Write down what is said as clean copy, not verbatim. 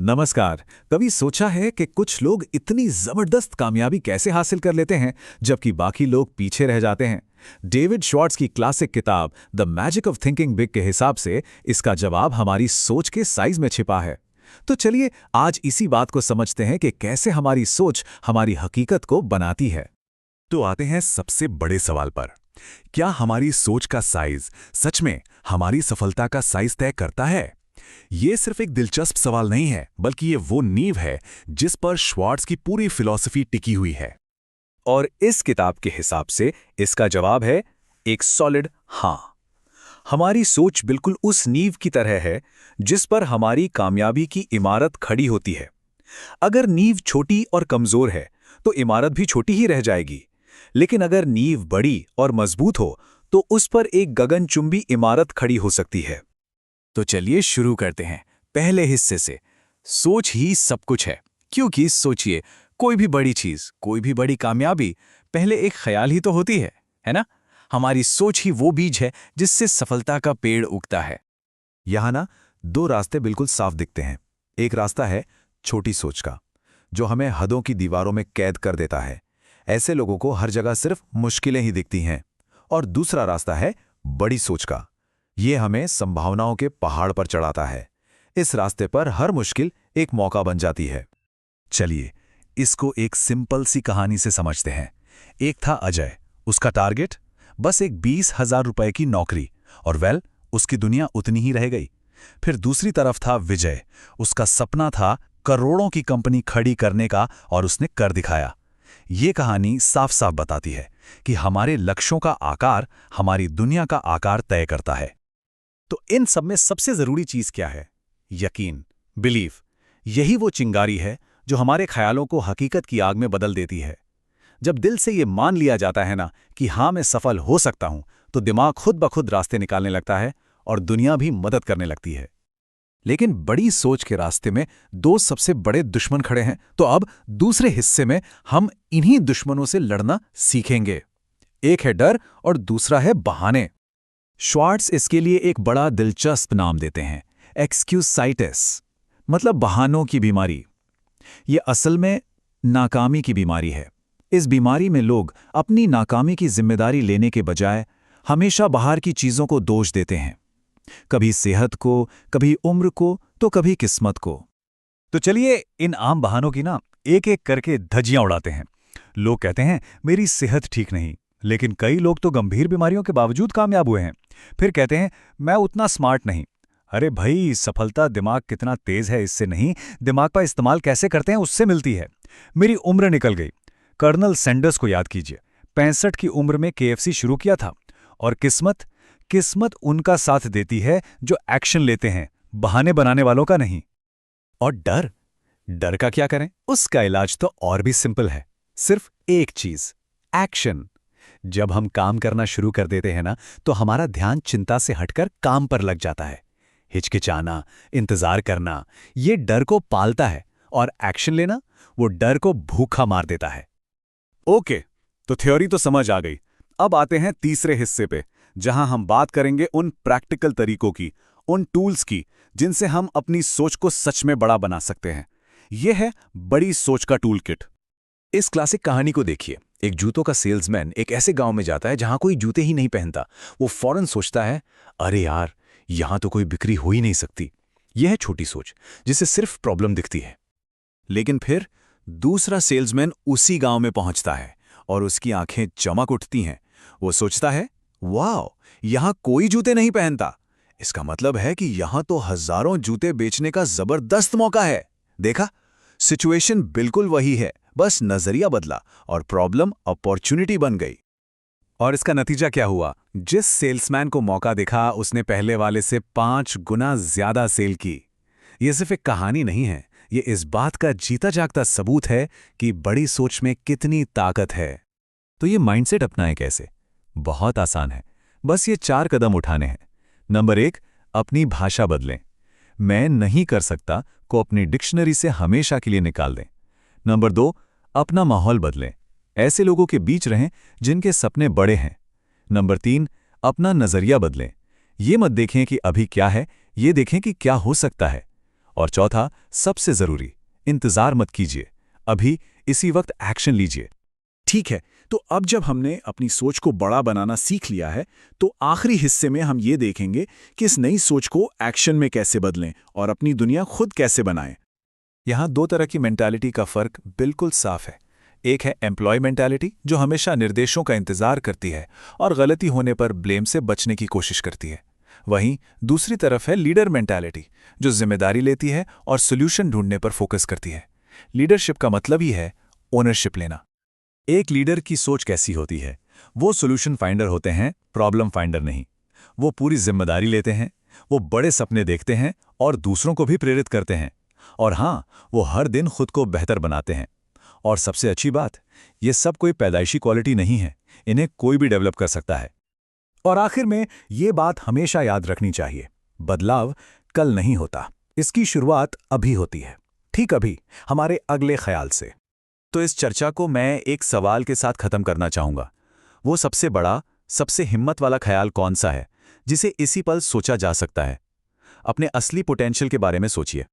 नमस्कार। कभी सोचा है कि कुछ लोग इतनी जबरदस्त कामयाबी कैसे हासिल कर लेते हैं जबकि बाकी लोग पीछे रह जाते हैं? डेविड श्वार्ट्ज की क्लासिक किताब the magic of thinking big के हिसाब से इसका जवाब हमारी सोच के साइज में छिपा है। तो चलिए आज इसी बात को समझते हैं कि कैसे हमारी सोच हमारी हकीकत को बनाती है। तो आते हैं सबसे बड़े सवाल पर। क्या हमारी सोच का साइज सच में हमारी सफलता का साइज तय करता है? ये सिर्फ एक दिलचस्प सवाल नहीं है, बल्कि ये वो नींव है जिस पर श्वार्ट्ज की पूरी फिलॉसफी टिकी हुई है। और इस किताब के हिसाब से इसका जवाब है एक सॉलिड हाँ। हमारी सोच बिल्कुल उस नींव की तरह है जिस पर हमारी कामयाबी की इमारत खड़ी होती है। अगर नींव छोटी और कमजोर है तो इमारत भी छोटी ही रह जाएगी, लेकिन अगर नींव बड़ी और मजबूत हो तो उस पर एक गगनचुंबी इमारत खड़ी हो सकती है। तो चलिए शुरू करते हैं पहले हिस्से से। सोच ही सब कुछ है, क्योंकि सोचिए, कोई भी बड़ी चीज, कोई भी बड़ी कामयाबी पहले एक ख्याल ही तो होती है ना? हमारी सोच ही वो बीज है जिससे सफलता का पेड़ उगता है। यहाँ ना दो रास्ते बिल्कुल साफ दिखते हैं। एक रास्ता है छोटी सोच का, जो हमें हदों की दीवारों में कैद कर देता है। ऐसे लोगों को हर जगह सिर्फ मुश्किलें ही दिखती हैं। और दूसरा रास्ता है बड़ी सोच का। ये हमें संभावनाओं के पहाड़ पर चढ़ाता है। इस रास्ते पर हर मुश्किल एक मौका बन जाती है। चलिए इसको एक सिंपल सी कहानी से समझते हैं। एक था अजय, उसका टारगेट बस एक 20,000 रुपए की नौकरी, और उसकी दुनिया उतनी ही रह गई। फिर दूसरी तरफ था विजय, उसका सपना था करोड़ों की कंपनी खड़ी करने का, और उसने कर दिखाया। ये कहानी साफ साफ बताती है कि हमारे लक्ष्यों का आकार हमारी दुनिया का आकार तय करता है। तो इन सब में सबसे जरूरी चीज क्या है? यकीन, बिलीफ। यही वो चिंगारी है जो हमारे ख्यालों को हकीकत की आग में बदल देती है। जब दिल से ये मान लिया जाता है ना कि हाँ मैं सफल हो सकता हूं, तो दिमाग खुद ब खुद रास्ते निकालने लगता है और दुनिया भी मदद करने लगती है। लेकिन बड़ी सोच के रास्ते में दो सबसे बड़े दुश्मन खड़े हैं। तो अब दूसरे हिस्से में हम इन्हीं दुश्मनों से लड़ना सीखेंगे। एक है डर और दूसरा है बहाने। श्वार्ट्ज इसके लिए एक बड़ा दिलचस्प नाम देते हैं, एक्सक्यूसाइटिस, मतलब बहानों की बीमारी। ये असल में नाकामी की बीमारी है। इस बीमारी में लोग अपनी नाकामी की जिम्मेदारी लेने के बजाय हमेशा बाहर की चीजों को दोष देते हैं, कभी सेहत को, कभी उम्र को, तो कभी किस्मत को। तो चलिए इन आम बहानों की ना एक एक करके धज्जियां उड़ाते हैं। लोग कहते हैं मेरी सेहत ठीक नहीं, लेकिन कई लोग तो गंभीर बीमारियों के बावजूद कामयाब हुए हैं। फिर कहते हैं मैं उतना स्मार्ट नहीं। अरे भाई, सफलता दिमाग कितना तेज है इससे नहीं, दिमाग का इस्तेमाल कैसे करते हैं उससे मिलती है। मेरी उम्र निकल गई। कर्नल सैंडर्स को याद कीजिए, 65 की उम्र में KFC शुरू किया था। और किस्मत उनका साथ देती है जो एक्शन लेते हैं, बहाने बनाने वालों का नहीं। और डर का क्या करें? उसका इलाज तो और भी सिंपल है, सिर्फ एक चीज, एक्शन। जब हम काम करना शुरू कर देते हैं ना, तो हमारा ध्यान चिंता से हटकर काम पर लग जाता है। हिचकिचाना, इंतजार करना, ये डर को पालता है, और एक्शन लेना वो डर को भूखा मार देता है। ओके, तो थ्योरी तो समझ आ गई। अब आते हैं तीसरे हिस्से पे, जहां हम बात करेंगे उन प्रैक्टिकल तरीकों की, उन टूल्स की जिनसे हम अपनी सोच को सच में बड़ा बना सकते हैं। यह है बड़ी सोच का टूल किट। इस क्लासिक कहानी को देखिए। एक जूतों का सेल्समैन एक ऐसे गांव में जाता है जहां कोई जूते ही नहीं पहनता। वो फौरन सोचता है, अरे यार, यहां तो कोई बिक्री हो ही नहीं सकती। यह है छोटी सोच, जिसे सिर्फ प्रॉब्लम दिखती है। लेकिन फिर दूसरा सेल्समैन उसी गांव में पहुंचता है और उसकी आंखें चमक उठती हैं। वो सोचता है, वाह, यहां कोई जूते नहीं पहनता। इसका मतलब है कि यहां तो हजारों जूते बेचने का जबरदस्त मौका है। देखा, सिचुएशन बिल्कुल वही है, बस नजरिया बदला और प्रॉब्लम अपॉर्चुनिटी बन गई। और इसका नतीजा क्या हुआ? जिस सेल्समैन को मौका दिखा, उसने पहले वाले से 5 गुना ज्यादा सेल की। यह सिर्फ एक कहानी नहीं है, ये इस बात का जीता जागता सबूत है कि बड़ी सोच में कितनी ताकत है। तो ये माइंडसेट अपनाएं कैसे? बहुत आसान है, बस ये 4 कदम उठाने हैं। नंबर 1, अपनी भाषा बदलें। मैं नहीं कर सकता को अपनी डिक्शनरी से हमेशा के लिए निकाल दें। नंबर 2, अपना माहौल बदलें। ऐसे लोगों के बीच रहें जिनके सपने बड़े हैं। नंबर 3, अपना नजरिया बदलें। ये मत देखें कि अभी क्या है, ये देखें कि क्या हो सकता है। और चौथा, सबसे जरूरी, इंतजार मत कीजिए, अभी इसी वक्त एक्शन लीजिए। ठीक है, तो अब जब हमने अपनी सोच को बड़ा बनाना सीख लिया है, तो आखिरी हिस्से में हम ये देखेंगे कि इस नई सोच को एक्शन में कैसे बदलें और अपनी दुनिया खुद कैसे बनाएं। यहाँ दो तरह की मेंटालिटी का फर्क बिल्कुल साफ है। एक है एम्प्लॉय मेंटालिटी, जो हमेशा निर्देशों का इंतजार करती है और गलती होने पर ब्लेम से बचने की कोशिश करती है। वहीं दूसरी तरफ है लीडर मेंटालिटी, जो जिम्मेदारी लेती है और सोल्यूशन ढूंढने पर फोकस करती है। लीडरशिप का मतलब ही है ओनरशिप लेना। एक लीडर की सोच कैसी होती है? वो सोल्यूशन फाइंडर होते हैं, प्रॉब्लम फाइंडर नहीं। वो पूरी जिम्मेदारी लेते हैं, वो बड़े सपने देखते हैं और दूसरों को भी प्रेरित करते हैं। और हाँ, वो हर दिन खुद को बेहतर बनाते हैं। और सबसे अच्छी बात, ये सब कोई पैदाइशी क्वालिटी नहीं है, इन्हें कोई भी डेवलप कर सकता है। और आखिर में ये बात हमेशा याद रखनी चाहिए, बदलाव कल नहीं होता, इसकी शुरुआत अभी होती है, ठीक अभी, हमारे अगले ख्याल से। तो इस चर्चा को मैं एक सवाल के साथ खत्म करना चाहूंगा। वो सबसे बड़ा, सबसे हिम्मत वाला ख्याल कौन सा है जिसे इसी पल सोचा जा सकता है? अपने असली पोटेंशियल के बारे में सोचिए।